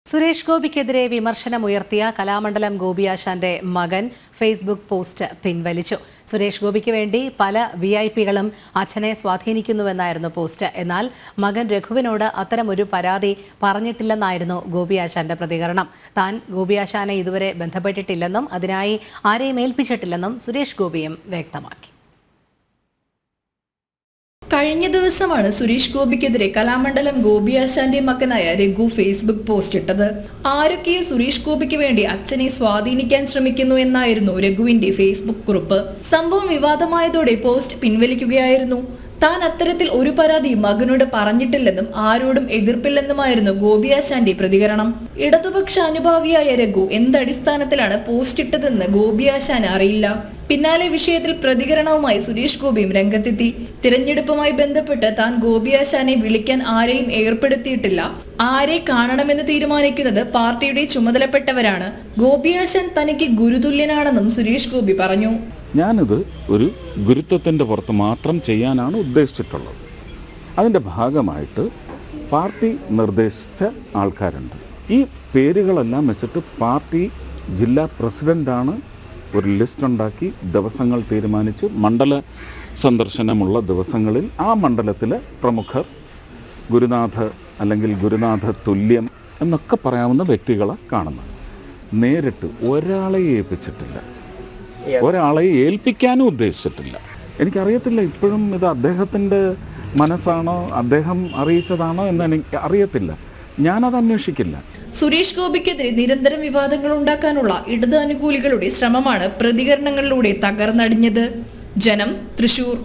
സുരേഷ് ഗോപിക്കെതിരെ വിമർശനമുയർത്തിയ കലാമണ്ഡലം ഗോപിയാശാന്റെ മകൻ Facebook post പിൻവലിച്ചു. സുരേഷ് ഗോപിക്ക് വേണ്ടി പല വിഐപികളും അച്ഛനെ സ്വാധീനിക്കുന്നുവെന്നായിരുന്നു പോസ്റ്റ്. എന്നാൽ മകൻ രഘുവിനോട് അത്തരമൊരു പരാതി പറഞ്ഞിട്ടില്ലെന്നായിരുന്നു ഗോപിയാശാന്റെ പ്രതികരണം. താൻ ഗോപിയാശാനെ ഇതുവരെ ബന്ധപ്പെട്ടിട്ടില്ലെന്നും അതിനായി ആരെയും ഏൽപ്പിച്ചിട്ടില്ലെന്നും സുരേഷ് ഗോപിയും വ്യക്തമാക്കി. കഴിഞ്ഞ ദിവസമാണ് സുരേഷ് ഗോപിക്കെതിരെ കലാമണ്ഡലം ഗോപിയാശാന്റെ മകനായ രഘു ഫേസ്ബുക്ക് പോസ്റ്റ് ഇട്ടത്. ആരൊക്കെയോ സുരേഷ് ഗോപിക്ക് വേണ്ടി അച്ഛനെ സ്വാധീനിക്കാൻ ശ്രമിക്കുന്നു എന്നായിരുന്നു രഘുവിന്റെ ഫേസ്ബുക്ക് കുറിപ്പ്. സംഭവം വിവാദമായതോടെ പോസ്റ്റ് പിൻവലിക്കുകയായിരുന്നു. താൻ അത്തരത്തിൽ ഒരു പരാതി മകനോട് പറഞ്ഞിട്ടില്ലെന്നും ആരോടും എതിർപ്പില്ലെന്നുമായിരുന്നു ഗോപിയാശാന്റെ പ്രതികരണം. ഇടതുപക്ഷ അനുഭാവിയായ രഘു എന്തടിസ്ഥാനത്തിലാണ് പോസ്റ്റ് ഇട്ടതെന്ന് ഗോപിയാശാൻ അറിയില്ല. പിന്നാലെ വിഷയത്തിൽ പ്രതികരണവുമായി സുരേഷ് ഗോപിയും രംഗത്തെത്തി. തിരഞ്ഞെടുപ്പുമായി ബന്ധപ്പെട്ട് താൻ ഗോപിയാശാനെ വിളിക്കാൻ ആരെയും ഏർപ്പെടുത്തിയിട്ടില്ല. ആരെ കാണണമെന്ന് തീരുമാനിക്കുന്നത് പാർട്ടിയുടെ ചുമതലപ്പെട്ടവരാണ്. ഗോപിയാശാൻ തനിക്ക് ഗുരുതുല്യനാണെന്നും സുരേഷ് ഗോപി പറഞ്ഞു. ഞാനിത് ഒരു ഗുരുത്വത്തിൻ്റെ പുറത്ത് മാത്രം ചെയ്യാനാണ് ഉദ്ദേശിച്ചിട്ടുള്ളത്. അതിൻ്റെ ഭാഗമായിട്ട് പാർട്ടി നിർദ്ദേശിച്ച ആൾക്കാരുണ്ട്. ഈ പേരുകളെല്ലാം വെച്ചിട്ട് പാർട്ടി ജില്ലാ പ്രസിഡൻ്റാണ് ഒരു ലിസ്റ്റ് ഉണ്ടാക്കി ദിവസങ്ങൾ തീരുമാനിച്ച് മണ്ഡല സന്ദർശനമുള്ള ദിവസങ്ങളിൽ ആ മണ്ഡലത്തിലെ പ്രമുഖർ ഗുരുനാഥ അല്ലെങ്കിൽ ഗുരുനാഥ തുല്യം എന്നൊക്കെ പറയാവുന്ന വ്യക്തികളെ കാണുന്നത്. നേരിട്ട് ഒരാളെ ഏൽപ്പിച്ചിട്ടില്ല, ഒരാളെ ഏൽപ്പിക്കാനും ഉദ്ദേശിച്ചിട്ടില്ല. എനിക്കറിയത്തില്ല ഇപ്പോഴും ഇത് അദ്ദേഹത്തിൻ്റെ മനസ്സാണോ അദ്ദേഹം അറിയിച്ചതാണോ എന്ന് എനിക്ക് അറിയത്തില്ല. ഞാനത് അന്വേഷിക്കില്ല. സുരേഷ് ഗോപിക്കെതിരെ നിരന്തരം വിവാദങ്ങൾ ഉണ്ടാക്കാനുള്ള ഇടത് അനുകൂലികളുടെ ശ്രമമാണ് പ്രതികരണങ്ങളിലൂടെ തകർന്നടിഞ്ഞത്. ജനം, തൃശൂർ.